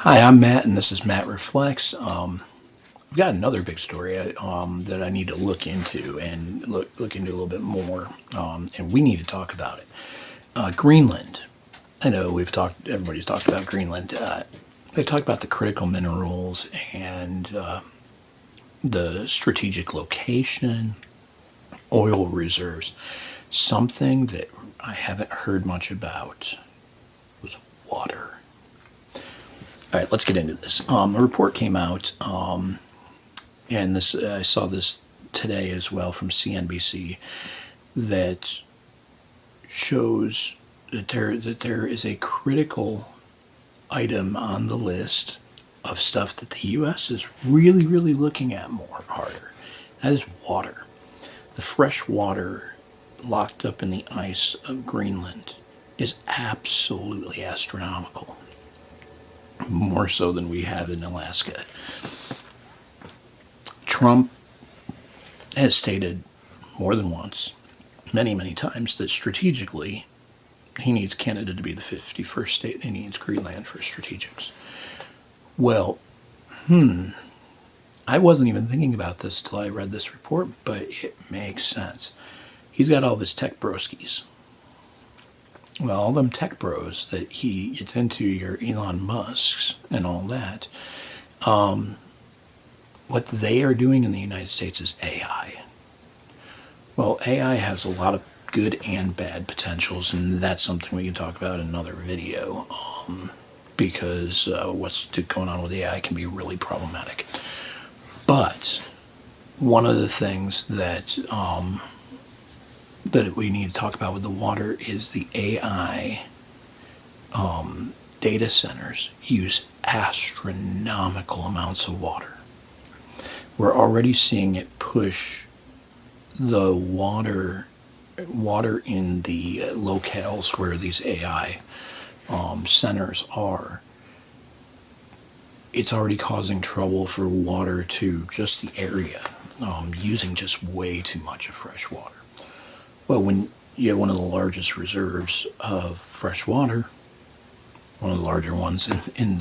Hi, I'm Matt, and this is Matt Reflects. I've got another big story that I need to look into and look into a little bit more, and we need to talk about it. Greenland. I know everybody's talked about Greenland. They talked about the critical minerals and the strategic location, oil reserves. Something that I haven't heard much about was water. All right, let's get into this. A report came out, and this I saw this today as well from CNBC, that shows that there is a critical item on the list of stuff that the U.S. is really looking at more harder. That is water. The fresh water locked up in the ice of Greenland is absolutely astronomical, more so than we have in Alaska. Trump has stated more than once, many times, that strategically he needs Canada to be the 51st state and he needs Greenland for strategics. Well, I wasn't even thinking about this till I read this report, but it makes sense. He's got all of his tech broskies. Well, all them tech bros that he gets into, your Elon Musks and all that, what they are doing in the United States is AI. Well, AI has a lot of good and bad potentials, and that's something we can talk about in another video, because what's going on with AI can be really problematic. But one of the things that we need to talk about with the water is the AI data centers use astronomical amounts of water. We're already seeing it push the water in the locales where these AI centers are. It's already causing trouble for water to just the area, using just way too much of fresh water. Well, when you have one of the largest reserves of fresh water, one of the larger ones in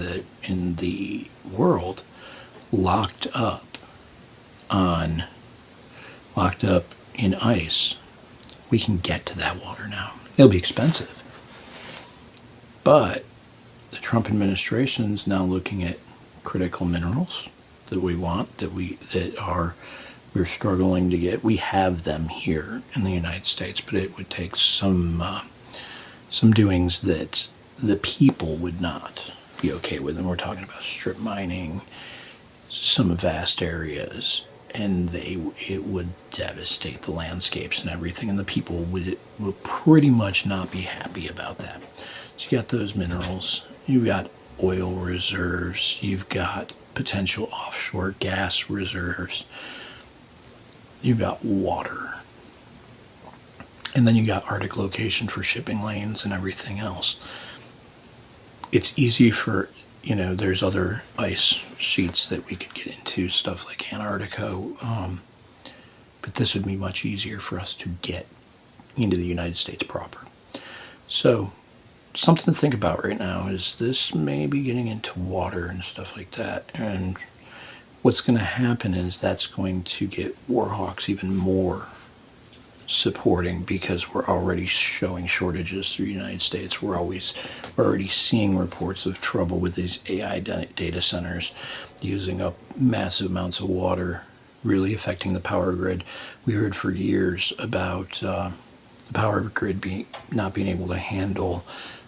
the world, locked up in ice, we can get to that water now. It'll be expensive, but the Trump administration is now looking at critical minerals that we want, we're struggling to get. We have them here in the United States, but it would take some doings that the people would not be okay with. And we're talking about strip mining, some vast areas, and it would devastate the landscapes and everything, and the people would pretty much not be happy about that. So you got those minerals, you've got oil reserves, you've got potential offshore gas reserves, you've got water, and then you got Arctic location for shipping lanes and everything else. It's easy for, there's other ice sheets that we could get into, stuff like Antarctica, but this would be much easier for us to get into the United States proper. So something to think about right now is this may be getting into water and stuff like that, and what's going to happen is that's going to get Warhawks even more supporting, because we're already showing shortages through the United States. We're already seeing reports of trouble with these AI data centers using up massive amounts of water, really affecting the power grid. We heard for years about the power grid not being able to handle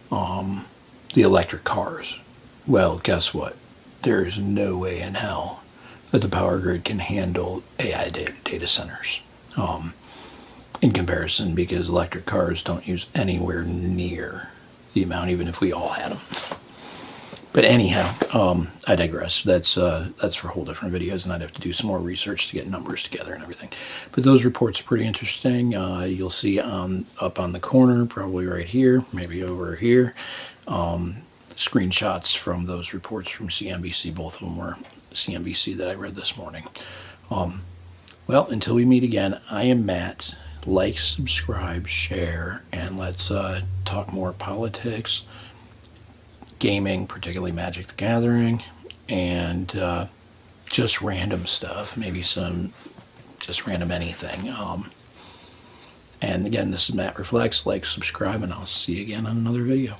the electric cars. Well, guess what? There is no way in hell that the power grid can handle AI data centers. In comparison, because electric cars don't use anywhere near the amount, even if we all had them. But anyhow, I digress. That's for whole different videos, and I'd have to do some more research to get numbers together and everything. But those reports are pretty interesting. You'll see up on the corner, probably right here, maybe over here, screenshots from those reports from CNBC. Both of them were CNBC that I read this morning. Well, until we meet again, I am Matt. Like, subscribe, share, and let's talk more politics. gaming, particularly Magic the Gathering, and just random stuff, maybe some just random anything. And again, this is Matt Reflects. Like, subscribe, and I'll see you again on another video.